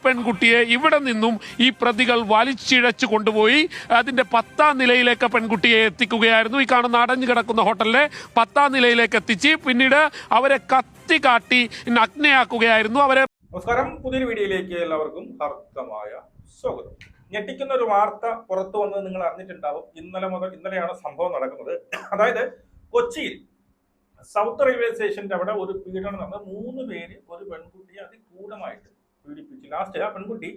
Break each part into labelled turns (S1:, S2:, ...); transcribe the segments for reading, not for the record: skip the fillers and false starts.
S1: പെൺകുട്ടിയെ ഇവിടെ നിന്നും ഈ പ്രതികൾ വലിച്ചിഴച്ചു കൊണ്ടുപോയി അതിന്റെ 10ാം നിലയിലേക്ക് പെൺകുട്ടിയെ എത്തിക്കുകയായിരുന്നു. ഈ കാണുന്ന അടഞ്ഞു കിടക്കുന്ന ഹോട്ടലിലെ 10ാം നിലയിലേക്ക് എത്തിച്ച് പിന്നീട് അവരെ കത്തി കാട്ടി നഗ്നയാക്കുകയായിരുന്നു. അവരെ
S2: നമസ്കാരം, പുതിയൊരു വീഡിയോയിലേക്ക് എല്ലാവർക്കും ഹർത്തമായ സ്വാഗതം. ഞെട്ടിക്കുന്ന ഒരു വാർത്ത പുറത്തു വന്നത് നിങ്ങൾ അറിഞ്ഞിട്ടുണ്ടാവും. ഇന്നലെയാണ് സംഭവം നടക്കുന്നത്. അതായത് കൊച്ചിയിൽ സൗത്ത് റെയിൽവേ സ്റ്റേഷന്റെ അവിടെ ഒരു പീഡനം നടന്ന് 3 പേര് ഒരു പെൺകുട്ടിയെ അതിക്രൂരമായിട്ട് പീഡിപ്പിച്ചു. ലാസ്റ്റ് ആ പെൺകുട്ടി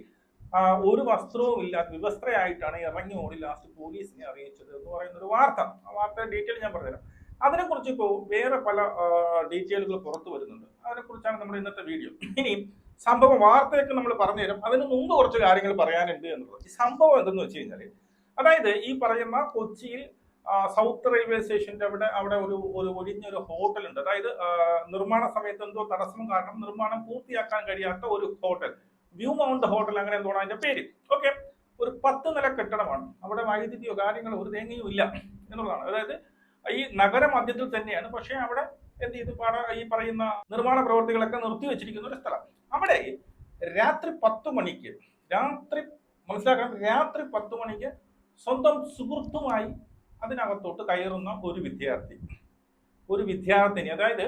S2: ഒരു വസ്ത്രവും ഇല്ലാത്ത വിവസ്ത്രയായിട്ടാണ് ഇറങ്ങി ഓടി ലാസ്റ്റ് പോലീസിനെ അറിയിച്ചത് എന്ന് പറയുന്ന ഒരു വാർത്ത. ആ വാർത്തയുടെ ഡീറ്റെയിൽ ഞാൻ പറഞ്ഞുതരാം. അതിനെക്കുറിച്ച് ഇപ്പോൾ വേറെ പല ഡീറ്റെയിലുകൾ പുറത്തു വരുന്നുണ്ട്. അതിനെക്കുറിച്ചാണ് നമ്മുടെ ഇന്നത്തെ വീഡിയോ. ഇനി സംഭവം വാർത്തയൊക്കെ നമ്മൾ പറഞ്ഞുതരും. അതിന് മുമ്പ് കുറച്ച് കാര്യങ്ങൾ പറയാനുണ്ട് എന്നുള്ളത്. ഈ സംഭവം എന്തെന്ന് വെച്ച് കഴിഞ്ഞാൽ, അതായത് ഈ പറയുന്ന കൊച്ചിയിൽ സൗത്ത് റെയിൽവേ സ്റ്റേഷന്റെ അവിടെ ഒരു ഒഴിഞ്ഞൊരു ഹോട്ടൽ ഉണ്ട്. അതായത് നിർമ്മാണ സമയത്ത് എന്തോ തടസ്സം കാരണം നിർമ്മാണം പൂർത്തിയാക്കാൻ കഴിയാത്ത ഒരു ഹോട്ടൽ, വ്യൂ മൗണ്ട് ഹോട്ടൽ, അങ്ങനെ എന്തോ അതിന്റെ പേര്. ഓക്കെ, ഒരു 10 നില കെട്ടിടമാണ്. അവിടെ വൈദ്യുതിയോ കാര്യങ്ങളോ ഒരു തേങ്ങയോ ഇല്ല എന്നുള്ളതാണ്. അതായത് ഈ നഗര മധ്യത്തിൽ തന്നെയാണ്. പക്ഷെ അവിടെ എന്ത് ചെയ്തു, ഈ പറയുന്ന നിർമ്മാണ പ്രവർത്തികളൊക്കെ നിർത്തിവെച്ചിരിക്കുന്ന ഒരു സ്ഥലം. അവിടെ രാത്രി 10 മണിക്ക് രാത്രി 10 മണിക്ക് സ്വന്തം സുഹൃത്തുമായി അതിനകത്തോട്ട് കയറുന്ന ഒരു വിദ്യാർത്ഥിനി, അതായത്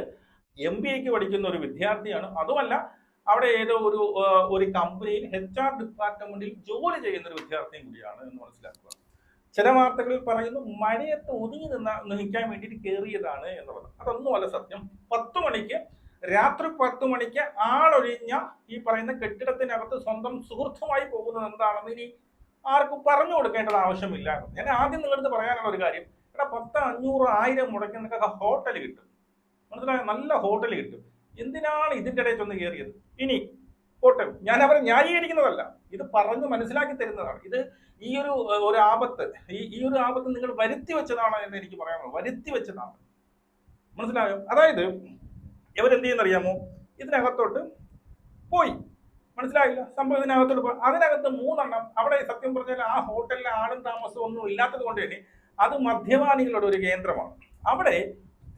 S2: MBA പഠിക്കുന്ന ഒരു വിദ്യാർത്ഥിയാണ്. അതുമല്ല, അവിടെ ഏതോ ഒരു കമ്പനിയിൽ HR ഡിപ്പാർട്ട്മെന്റിൽ ജോലി ചെയ്യുന്ന ഒരു വിദ്യാർത്ഥിയും കൂടിയാണ് എന്ന് മനസ്സിലാക്കുക. ചില വാർത്തകളിൽ പറയുന്നു മഴയത്ത് ഒതുങ്ങി നിൽക്കാൻ വേണ്ടിയിട്ട് കയറിയതാണ് എന്നുള്ളത്. അതൊന്നുമല്ല സത്യം. രാത്രി 10 മണിക്ക് ആളൊഴിഞ്ഞ ഈ പറയുന്ന കെട്ടിടത്തിനകത്ത് സ്വന്തം സുഹൃത്തുമായി പോകുന്നത് എന്താണെന്ന് ഇനി ആർക്കും പറഞ്ഞു കൊടുക്കേണ്ടത് ആവശ്യമില്ല. ഞാൻ ആദ്യം നിങ്ങളടുത്ത് പറയാനുള്ള ഒരു കാര്യം, ഇവിടെ 10, 500, 1000 മുടക്കി നിങ്ങൾക്ക് ഹോട്ടൽ കിട്ടും. മനസ്സിലായോ? നല്ല ഹോട്ടൽ കിട്ടും. എന്തിനാണ് ഇതിൻ്റെ ഇടയിൽ ചെന്ന് കയറിയത്? ഇനി പോട്ടെ, ഞാൻ അവരെ ന്യായീകരിക്കുന്നതല്ല, ഇത് പറഞ്ഞ് മനസ്സിലാക്കി തരുന്നതാണ്. ഇത് ഈ ഒരു ആപത്ത് നിങ്ങൾ വരുത്തി വെച്ചതാണ് എന്ന് എനിക്ക് പറയാനുള്ളത്. വരുത്തി വെച്ചതാണ്, മനസ്സിലായോ? അതായത് ഇവരെന്ത് ചെയ്യുന്നറിയാമോ, ഇതിനകത്തോട്ട് പോയി, മനസ്സിലായില്ല സംഭവം. ഇതിനകത്തോട്ട് പോയി അതിനകത്ത് 3 എണ്ണം അവിടെ, സത്യം പറഞ്ഞാൽ ആ ഹോട്ടലിലെ ആളും താമസവും ഒന്നും ഇല്ലാത്തത് കൊണ്ട് തന്നെ അത് മദ്യപാനികളുടെ ഒരു കേന്ദ്രമാണ്. അവിടെ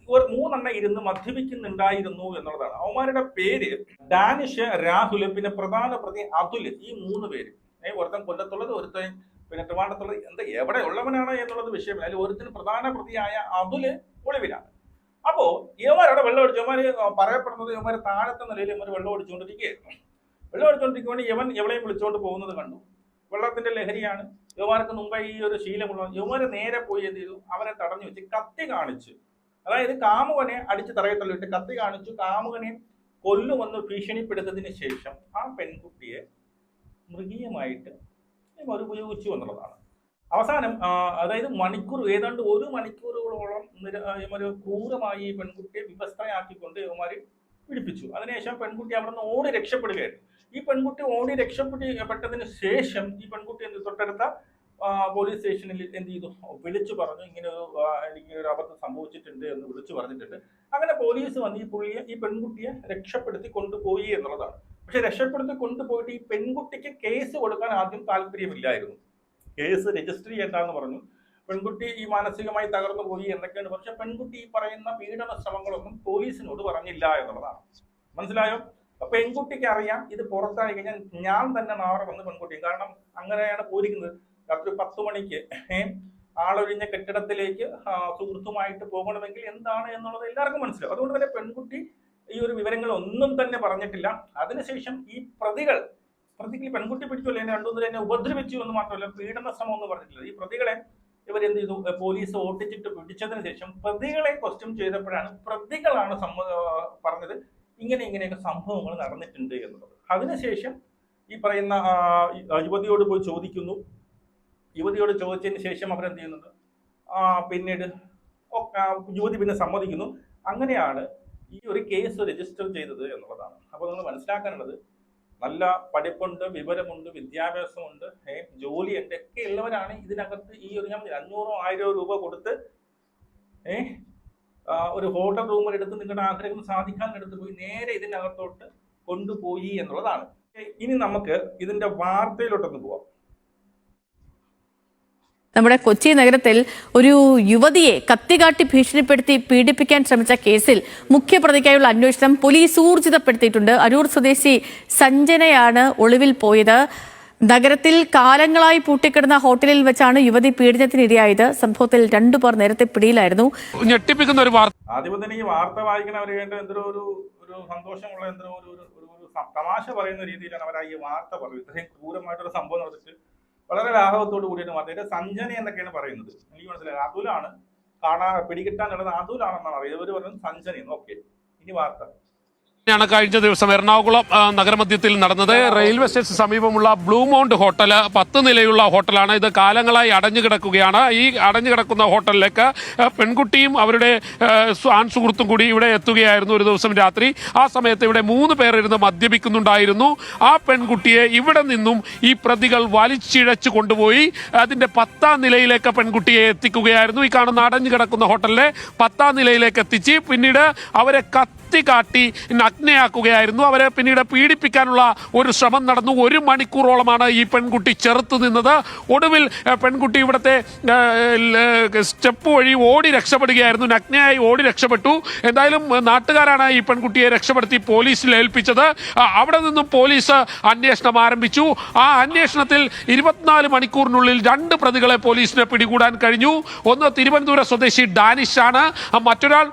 S2: 3 എണ്ണം ഇരുന്ന് മദ്യപിക്കുന്നുണ്ടായിരുന്നു എന്നുള്ളതാണ്. അവന്മാരുടെ പേര് ഡാനിഷ്, രാഹുൽ, പിന്നെ പ്രധാന പ്രതി അതുൽ. ഈ 3 പേര്, ഒരുത്തൻ കൊല്ലത്തുള്ളത്, ഒരുത്തൻ പിന്നെ ട്രിവാൻഡ്രത്തുള്ളത്, എവിടെ ഉള്ളവനാണ് എന്നുള്ളത് വിഷയമില്ല. അതിൽ ഒരുത്തിന് പ്രധാന പ്രതിയായ അതുല് ഒളിവിലാണ്. അപ്പോ ഇവന്മാരവിടെ വെള്ളം അടിച്ചു. ഇവന്മാര് പറയപ്പെടുന്നത് ഇവന്മാര് താഴത്തെ നിലയിൽ ഇവർ വെള്ളം അടിച്ചുകൊണ്ടിരിക്കുകയായിരുന്നു. ഇവൻ എവിടെയും വിളിച്ചുകൊണ്ട് പോകുന്നത് കണ്ടു. വെള്ളത്തിന്റെ ലഹരിയാണ്. യുവമാർക്ക് മുമ്പേ ഈ ഒരു ശീലമുള്ള യുവമാര് നേരെ പോയി എന്ത് ചെയ്തു, അവരെ തടഞ്ഞു വെച്ച് കത്തി കാണിച്ചു. അതായത് കാമുകനെ അടിച്ച് തറയത്തള്ളിട്ട് കത്തി കാണിച്ചു. കാമുകനെ കൊല്ലുമെന്ന് ഭീഷണിപ്പെടുത്തതിന് ശേഷം ആ പെൺകുട്ടിയെ മൃഗീയമായിട്ട് ഇവർ ഉപയോഗിച്ചു എന്നുള്ളതാണ്. അവസാനം അതായത് ഏതാണ്ട് 1 മണിക്കൂറുകളോളം ഇവര് ക്രൂരമായി ഈ പെൺകുട്ടിയെ വിവസ്ത്രയാക്കിക്കൊണ്ട് ഇവന്മാര് പിടിപ്പിച്ചു. അതിനുശേഷം പെൺകുട്ടി അവിടെ നിന്ന് ഓടി രക്ഷപ്പെടുകയായിരുന്നു. ഈ പെൺകുട്ടി ഓടി രക്ഷപ്പെട്ടതിന് ശേഷം ഈ പെൺകുട്ടി തൊട്ടടുത്ത പോലീസ് സ്റ്റേഷനിൽ എന്ത് ചെയ്തു, വിളിച്ചു പറഞ്ഞു, ഇങ്ങനെ എനിക്ക് ഒരു അബദ്ധം സംഭവിച്ചിട്ടുണ്ട് എന്ന് വിളിച്ചു പറഞ്ഞിട്ടുണ്ട്. അങ്ങനെ പോലീസ് വന്ന് ഈ പെൺകുട്ടിയെ രക്ഷപ്പെടുത്തി കൊണ്ടുപോയി എന്നുള്ളതാണ്. പക്ഷെ രക്ഷപ്പെടുത്തി കൊണ്ടുപോയിട്ട് ഈ പെൺകുട്ടിക്ക് കേസ് കൊടുക്കാൻ ആദ്യം താല്പര്യമില്ലായിരുന്നു. കേസ് രജിസ്റ്റർ ചെയ്യേണ്ടെന്ന് പറഞ്ഞു. പെൺകുട്ടി ഈ മാനസികമായി തകർന്നു പോയി എന്നൊക്കെയാണ്. പക്ഷെ പെൺകുട്ടി ഈ പറയുന്ന പീഡന ശ്രമങ്ങളൊന്നും പോലീസിനോട് പറഞ്ഞില്ല എന്നുള്ളതാണ്. മനസ്സിലായോ? പെൺകുട്ടിക്ക് അറിയാം ഇത് പുറത്തായി കഴിഞ്ഞാൽ ഞാൻ തന്നെ നാളെ വന്ന് പെൺകുട്ടി, കാരണം അങ്ങനെയാണ് പോയിരിക്കുന്നത്. രാത്രി 10 മണിക്ക് ആളൊഴിഞ്ഞ കെട്ടിടത്തിലേക്ക് സുഹൃത്തുമായിട്ട് പോകണമെങ്കിൽ എന്താണ് എന്നുള്ളത് എല്ലാവർക്കും മനസ്സിലാവും. അതുകൊണ്ട് തന്നെ പെൺകുട്ടി ഈ ഒരു വിവരങ്ങൾ ഒന്നും തന്നെ പറഞ്ഞിട്ടില്ല. അതിനുശേഷം ഈ പ്രതികൾ പെൺകുട്ടി പിടിച്ചല്ലോ, എന്നെ 2 തന്നെ ഉപദ്രവിച്ചു എന്ന് മാത്രമല്ല പീഡന ശ്രമം ഒന്നും പറഞ്ഞിട്ടില്ല. ഈ പ്രതികളെ ഇവരെന്ത് ചെയ്തു, പോലീസ് ഓട്ടിച്ചിട്ട് പിടിച്ചതിന് ശേഷം പ്രതികളെ ക്വസ്റ്റ്യൻ ചെയ്തപ്പോഴാണ് പ്രതികളാണ് പറഞ്ഞത് ഇങ്ങനെയൊക്കെ സംഭവങ്ങൾ നടന്നിട്ടുണ്ട് എന്നുള്ളത്. അതിനുശേഷം ഈ പറയുന്ന യുവതിയോട് പോയി ചോദിക്കുന്നു. യുവതിയോട് ചോദിച്ചതിന് ശേഷം അവരെന്ത് ചെയ്യുന്നുണ്ട്, പിന്നീട് യുവതി പിന്നെ സമ്മതിക്കുന്നു. അങ്ങനെയാണ് ഈ ഒരു കേസ് രജിസ്റ്റർ ചെയ്തത് എന്നുള്ളതാണ്. അപ്പോൾ നിങ്ങൾ മനസ്സിലാക്കാനുള്ളത്, നല്ല പഠിപ്പുണ്ട്, വിവരമുണ്ട്, വിദ്യാഭ്യാസമുണ്ട്, ജോലിയുണ്ട്, ഒക്കെ ഉള്ളവരാണ് ഇതിനകത്ത് ഈ ഒരു 500 1000 രൂപ കൊടുത്ത് ഒരു ഹോട്ടൽ റൂമിലെടുത്ത് നിങ്ങളുടെ ആഗ്രഹം സാധിക്കാനെടുത്ത് പോയി നേരെ ഇതിനകത്തോട്ട് കൊണ്ടുപോയി എന്നുള്ളതാണ്. ഇനി നമുക്ക് ഇതിന്റെ വാർത്തയിലോട്ടൊന്ന് പോവാം.
S3: നമ്മുടെ കൊച്ചി നഗരത്തിൽ ഒരു യുവതിയെ കത്തികാട്ടി ഭീഷണിപ്പെടുത്തി പീഡിപ്പിക്കാൻ ശ്രമിച്ച കേസിൽ മുഖ്യപ്രതിക്കായുള്ള അന്വേഷണം പോലീസ് ഊർജിതപ്പെടുത്തിയിട്ടുണ്ട്. അരൂർ സ്വദേശി സഞ്ജനയാണ് ഒളിവിൽ പോയത്. നഗരത്തിൽ കാലങ്ങളായി പൂട്ടിക്കിടന്ന ഹോട്ടലിൽ വെച്ചാണ് യുവതി പീഡനത്തിനിരയായത്. സംഭവത്തിൽ 2 പേർ നേരത്തെ പിടിയിലായിരുന്നു.
S1: ഞെട്ടിപ്പിക്കുന്ന ഒരു വാർത്ത.
S2: ആദ്യം തന്നെ ഈ വാർത്ത വായിക്കുന്നവർ വേണ്ട എന്തൊരു ഒരു സന്തോഷമുള്ള എന്തൊരു ഒരു തമാശ പറയുന്ന രീതിയിലാണ് അവർ ഈ വാർത്ത പറയുന്നത്. ഇത്രയും ക്രൂരമായിട്ടൊരു സംഭവം നടന്നിട്ട് വളരെ ലാഘവത്തോട് കൂടിയിട്ട് വാർത്ത. സഞ്ജന എന്നൊക്കെയാണ് പറയുന്നത്. എനിക്ക് മനസ്സിലായി അതുലാണ് പിടികിട്ടാൻ നടന്നത്. അതുലാണെന്നാണ് അറിയാം. ഇവർ പറയുന്നത് സഞ്ജന. ഓക്കെ, ഇനി വാർത്ത
S1: ാണ് കഴിഞ്ഞ ദിവസം എറണാകുളം നഗരമധ്യത്തിൽ നടന്നത്. റെയിൽവേ സ്റ്റേഷൻ സമീപമുള്ള ബ്ലൂ മൗണ്ട് ഹോട്ടൽ 10 നിലയുള്ള ഹോട്ടലാണ്. ഇത് കാലങ്ങളായി അടഞ്ഞു കിടക്കുകയാണ്. ഈ അടഞ്ഞു കിടക്കുന്ന ഹോട്ടലിലേക്ക് പെൺകുട്ടിയും അവരുടെ ആൺ സുഹൃത്തും കൂടി ഇവിടെ എത്തുകയായിരുന്നു ഒരു ദിവസം രാത്രി. ആ സമയത്ത് ഇവിടെ 3 പേർ ഇരുന്ന് മദ്യപിക്കുന്നുണ്ടായിരുന്നു. ആ പെൺകുട്ടിയെ ഇവിടെ നിന്നും ഈ പ്രതികൾ വലിച്ചിഴച്ചു കൊണ്ടുപോയി അതിന്റെ 10ാം നിലയിലേക്ക് പെൺകുട്ടിയെ എത്തിക്കുകയായിരുന്നു. ഈ കാണുന്ന അടഞ്ഞു കിടക്കുന്ന ഹോട്ടലിലെ 10ാം നിലയിലേക്ക് എത്തിച്ച് പിന്നീട് അവരെ കാട്ടി നഗ്നയാക്കുകയായിരുന്നു. അവരെ പിന്നീട് പീഡിപ്പിക്കാനുള്ള ഒരു ശ്രമം നടന്നു. 1 മണിക്കൂറോളമാണ് ഈ പെൺകുട്ടി ചെറുത്തു നിന്നത്. ഒടുവിൽ പെൺകുട്ടി ഇവിടുത്തെ സ്റ്റെപ്പ് വഴി ഓടി രക്ഷപ്പെടുകയായിരുന്നു. നഗ്നയായി ഓടി രക്ഷപ്പെട്ടു. എന്തായാലും നാട്ടുകാരാണ് ഈ പെൺകുട്ടിയെ രക്ഷപ്പെടുത്തി പോലീസിൽ ഏൽപ്പിച്ചത്. അവിടെ നിന്നും പോലീസ് അന്വേഷണം ആരംഭിച്ചു. ആ അന്വേഷണത്തിൽ 24 മണിക്കൂറിനുള്ളിൽ 2 പ്രതികളെ പോലീസിന് പിടികൂടാൻ കഴിഞ്ഞു. ഒന്ന് തിരുവനന്തപുരം സ്വദേശി ഡാനിഷാണ്, മറ്റൊരാൾ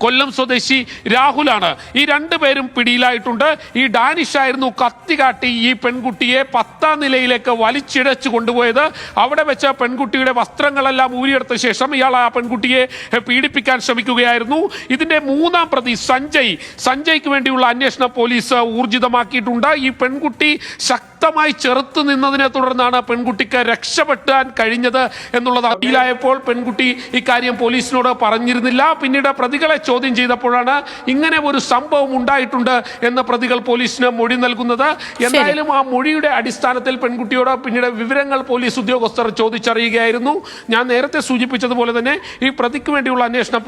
S1: കൊല്ലം സ്വദേശി രാഹുലാണ്. ഈ 2 പേരും പിടിയിലായിട്ടുണ്ട്. ഈ ഡാനിഷ് ആയിരുന്നു കത്തികാട്ടി ഈ പെൺകുട്ടിയെ 10ാം നിലയിലേക്ക് വലിച്ചിഴച്ചു കൊണ്ടുപോയത്. അവിടെ വെച്ച് പെൺകുട്ടിയുടെ വസ്ത്രങ്ങളെല്ലാം ഊരിയെടുത്ത ശേഷം ഇയാൾ ആ പെൺകുട്ടിയെ പീഡിപ്പിക്കാൻ ശ്രമിക്കുകയായിരുന്നു. ഇതിന്റെ 3ാം പ്രതി സഞ്ജയ്ക്ക് വേണ്ടിയുള്ള അന്വേഷണം പോലീസ് ഊർജിതമാക്കിയിട്ടുണ്ട്. ഈ പെൺകുട്ടി ശക്തമായി ചെറുത്തു നിന്നതിനെ തുടർന്നാണ് പെൺകുട്ടിക്ക് രക്ഷപ്പെടാൻ കഴിഞ്ഞത് എന്നുള്ളത് അറിയില്ലായപ്പോൾ പെൺകുട്ടി ഇക്കാര്യം പോലീസിനോട് പറഞ്ഞിരുന്നില്ല. പിന്നീട് പ്രതികളെ ചോദ്യം ചെയ്തപ്പോഴാണ് ഇങ്ങനെ ഒരു സംഭവം ഉണ്ടായിട്ടുണ്ട് എന്ന് പ്രതികൾ പോലീസിന് മൊഴി നൽകുന്നത്. എന്തായാലും ആ മൊഴിയുടെ അടിസ്ഥാനത്തിൽ പെൺകുട്ടിയോട് പിന്നീട് വിവരങ്ങൾ പോലീസ് ഉദ്യോഗസ്ഥർ ചോദിച്ചറിയുകയായിരുന്നു. ഞാൻ നേരത്തെ സൂചിപ്പിച്ചതുപോലെ തന്നെ ഈ പ്രതിക്ക് വേണ്ടിയുള്ള അന്വേഷണം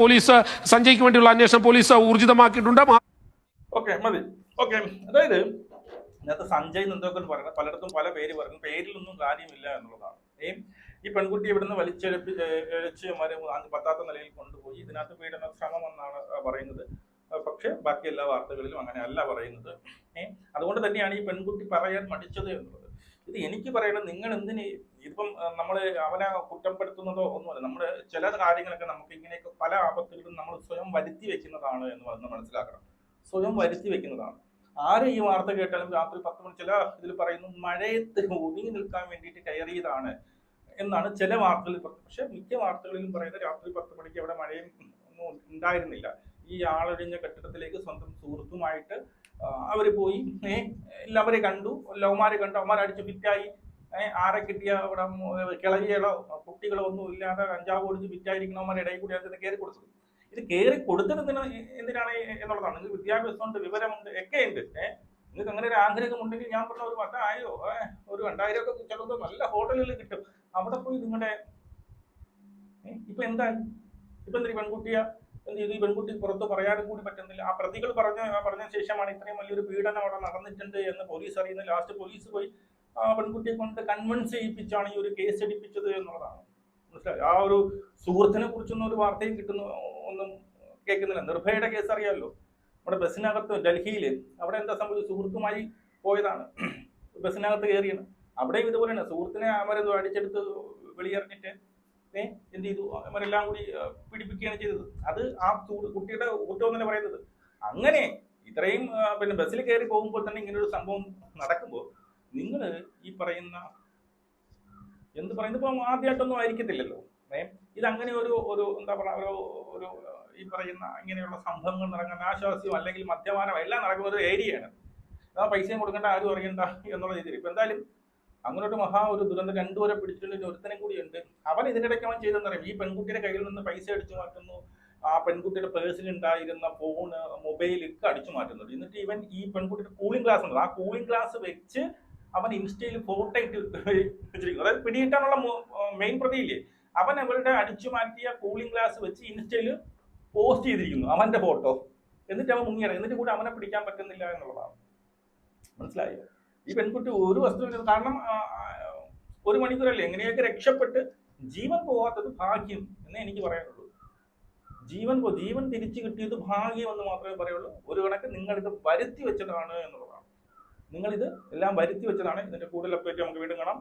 S1: സഞ്ജയ്ക്ക് വേണ്ടിയുള്ള അന്വേഷണം പോലീസ് ഊർജിതമാക്കിയിട്ടുണ്ട്.
S2: ഓക്കെ, മതി. ഓക്കെ, അതായത് ഇതിനകത്ത് സഞ്ജയ് എന്തൊക്കെ പറയുന്നത് പലയിടത്തും പല പേര് പറയുന്നു. പേരിലൊന്നും കാര്യമില്ല എന്നുള്ളതാണ്. ഈ പെൺകുട്ടി ഇവിടുന്ന് വലിച്ചെടുച്ച് 10ാം നിലയിൽ കൊണ്ടുപോയി. ഇതിനകത്ത് പീഡന ശ്രമം എന്നാണ് പറയുന്നത്. പക്ഷെ ബാക്കി എല്ലാ വാർത്തകളിലും അങ്ങനെയല്ല പറയുന്നത്. അതുകൊണ്ട് തന്നെയാണ് ഈ പെൺകുട്ടി പറയാൻ മടിച്ചത് എന്നുള്ളത്. ഇത് എനിക്ക് പറയണത്, നിങ്ങൾ എന്തിന് ഇപ്പം നമ്മൾ അവനെ കുറ്റപ്പെടുത്തുന്നതോ ഒന്നുമല്ല. നമ്മുടെ ചില കാര്യങ്ങളൊക്കെ നമുക്ക് ഇങ്ങനെയൊക്കെ പല ആപത്തുകളും നമ്മൾ സ്വയം വരുത്തി വെക്കുന്നതാണ് എന്ന് മനസ്സിലാക്കണം. സ്വയം വരുത്തി വെക്കുന്നതാണ്. ആരും ഈ വാർത്ത കേട്ടാലും രാത്രി 10 മണി ചില ഇതിൽ പറയുന്നു മഴയത്ത് ഒതുങ്ങി നിൽക്കാൻ വേണ്ടിയിട്ട് കയറിയതാണ് എന്നാണ് ചില വാർത്തകളിൽ പറഞ്ഞത്. പക്ഷെ മിക്ക വാർത്തകളിലും പറയുന്നത് രാത്രി 10 മണിക്ക് അവിടെ മഴയും ഒന്നും ഉണ്ടായിരുന്നില്ല. ഈ ആളൊഴിഞ്ഞ കെട്ടിടത്തിലേക്ക് സ്വന്തം സുഹൃത്തുമായിട്ട് അവർ പോയി. എല്ലാവരെ കണ്ടു, ലവ്മാരെ കണ്ടു, അവന്മാരടിച്ച് ഫിറ്റായി. ആരെ കിട്ടിയ അവിടെ കിളവികളോ കുട്ടികളോ ഒന്നും ഇല്ലാതെ കഞ്ചാവ് ഓടിച്ച് ഫിറ്റായിരിക്കണവന്മാരുടെ ഇടയിൽ കൂടി അതിന് കയറി കൊടുത്തത്. ഇത് കയറി കൊടുത്തത് എന്തിനാണ് എന്നുള്ളതാണ്. നിങ്ങൾക്ക് വിദ്യാഭ്യാസമുണ്ട്, വിവരമുണ്ട്, ഒക്കെ ഉണ്ട്. നിങ്ങൾക്ക് അങ്ങനെ ഒരു ആഗ്രഹം ഉണ്ടെങ്കിൽ ഞാൻ പറഞ്ഞ ഒരു 10,000 ഒരു 2,000 ഒക്കെ ചിലപ്പോൾ നല്ല ഹോട്ടലുകളിൽ കിട്ടും. അവിടെ പോയി നിങ്ങളുടെ ഇപ്പൊ എന്തായി? ഇപ്പൊ എന്തൊരു പെൺകുട്ടിയെ എന്ത് ചെയ്തു? ഈ പെൺകുട്ടി പുറത്ത് പറയാനും കൂടി പറ്റുന്നില്ല. ആ പ്രതികൾ പറഞ്ഞ ശേഷമാണ് ഇത്രയും വലിയൊരു പീഡനം അവിടെ നടന്നിട്ടുണ്ട് എന്ന് പോലീസ് അറിയുന്നത്. ലാസ്റ്റ് പോലീസ് പോയി ആ പെൺകുട്ടിയെ കൊണ്ട് കൺവിൻസ് ചെയ്യിപ്പിച്ചാണ് ഈ ഒരു കേസ് എടുപ്പിച്ചത് എന്നുള്ളതാണ്. മനസ്സിലായി? ആ ഒരു സുഹൃത്തിനെ കുറിച്ചൊന്നും ഒരു വാർത്തയും ഒന്നും കേൾക്കുന്നില്ല. നിർഭയയുടെ കേസ് അറിയാമല്ലോ. നമ്മുടെ ബസ്സിനകത്ത് ഡൽഹിയിൽ അവിടെ എന്താ സംഭവിച്ചത്? സുഹൃത്തുമായി പോയതാണ്, ബസ്സിനകത്ത് കയറിയാണ്. അവിടെയും ഇതുപോലെയാണ്. സുഹൃത്തിനെ അവരെന്തോ അടിച്ചെടുത്ത് വെളിയെറിഞ്ഞിട്ട് എന്ത് ചെയ്തു? അവരെല്ലാം കൂടി പീഡിപ്പിക്കുകയാണ് ചെയ്തത്. അത് ആ കുട്ടിയുടെ കുറ്റം എന്നല്ലേ പറയുന്നത്. അങ്ങനെ ഇത്രയും പിന്നെ ബസ്സിൽ കയറി പോകുമ്പോൾ തന്നെ ഇങ്ങനൊരു സംഭവം നടക്കുമ്പോൾ നിങ്ങൾ ഈ പറയുന്ന എന്ത് പറയുന്നത് ഇപ്പം ആദ്യമായിട്ടൊന്നും ആയിരിക്കത്തില്ലല്ലോ. ഇതങ്ങനെ ഒരു എന്താ പറയുക ഒരു ഈ പറയുന്ന ഇങ്ങനെയുള്ള സംഭവങ്ങൾ നടക്കുന്ന ആശ്വാസ്യം അല്ലെങ്കിൽ മദ്യപാനം എല്ലാം നടക്കുന്ന ഒരു ഏരിയയാണ്. ആ പൈസയും കൊടുക്കേണ്ട, ആരും അറിയണ്ട എന്നുള്ള രീതിയിൽ. ഇപ്പം എന്തായാലും അങ്ങനെ ഒരു ദുരന്തം 2 പേരെ പിടിച്ചിട്ടുണ്ടെങ്കിൽ ഒരുത്തനും കൂടിയുണ്ട്. അവൻ ഇതിനിടയ്ക്ക് അവൻ ചെയ്തെന്ന് പറയും, ഈ പെൺകുട്ടിയുടെ കയ്യിൽ നിന്ന് പൈസ അടിച്ചു മാറ്റുന്നു, ആ പെൺകുട്ടിയുടെ പേഴ്സിൽ ഉണ്ടായിരുന്ന ഫോണ് മൊബൈലൊക്കെ അടിച്ചു മാറ്റുന്നുണ്ട്. എന്നിട്ട് ഇവൻ ഈ പെൺകുട്ടിയുടെ കൂളിംഗ് ഗ്ലാസ് ഉണ്ട്, ആ കൂളിംഗ് ഗ്ലാസ് വെച്ച് അവൻ ഇൻസ്റ്റയിൽ ഫോട്ടോ ഇട്ട് വെച്ചിരിക്കുന്നു. അതായത് പിടിയിട്ടാനുള്ള മെയിൻ പ്രതിയില്ലേ, അവൻ അവരുടെ അടിച്ചു മാറ്റിയ കൂളിംഗ് ഗ്ലാസ് വെച്ച് ഇൻസ്റ്റയിൽ പോസ്റ്റ് ചെയ്തിരിക്കുന്നു അവന്റെ ഫോട്ടോ. എന്നിട്ട് അവൻ മുങ്ങിയാണ്. എന്നിട്ട് കൂടി അവനെ പിടിക്കാൻ പറ്റുന്നില്ല എന്നുള്ളതാണ്. മനസ്സിലായോ? ഈ പെൺകുട്ടി ഒരു വസ്തുവില്ല. കാരണം 1 മണിക്കൂറല്ലേ, എങ്ങനെയൊക്കെ രക്ഷപ്പെട്ട് ജീവൻ പോകാത്തത് ഭാഗ്യം എന്നേ എനിക്ക് പറയാനുള്ളൂ. ജീവൻ തിരിച്ചു കിട്ടിയത് ഭാഗ്യം എന്ന് മാത്രമേ പറയുള്ളൂ. ഒരു കണക്ക് നിങ്ങളിത് വരുത്തി വെച്ചതാണ് എന്നുള്ളതാണ്. നിങ്ങളിത് എല്ലാം വരുത്തി വെച്ചതാണ്. ഇതിന്റെ കൂടുതൽ അപ്ഡേറ്റ് നമുക്ക് വീണ്ടും കാണാം.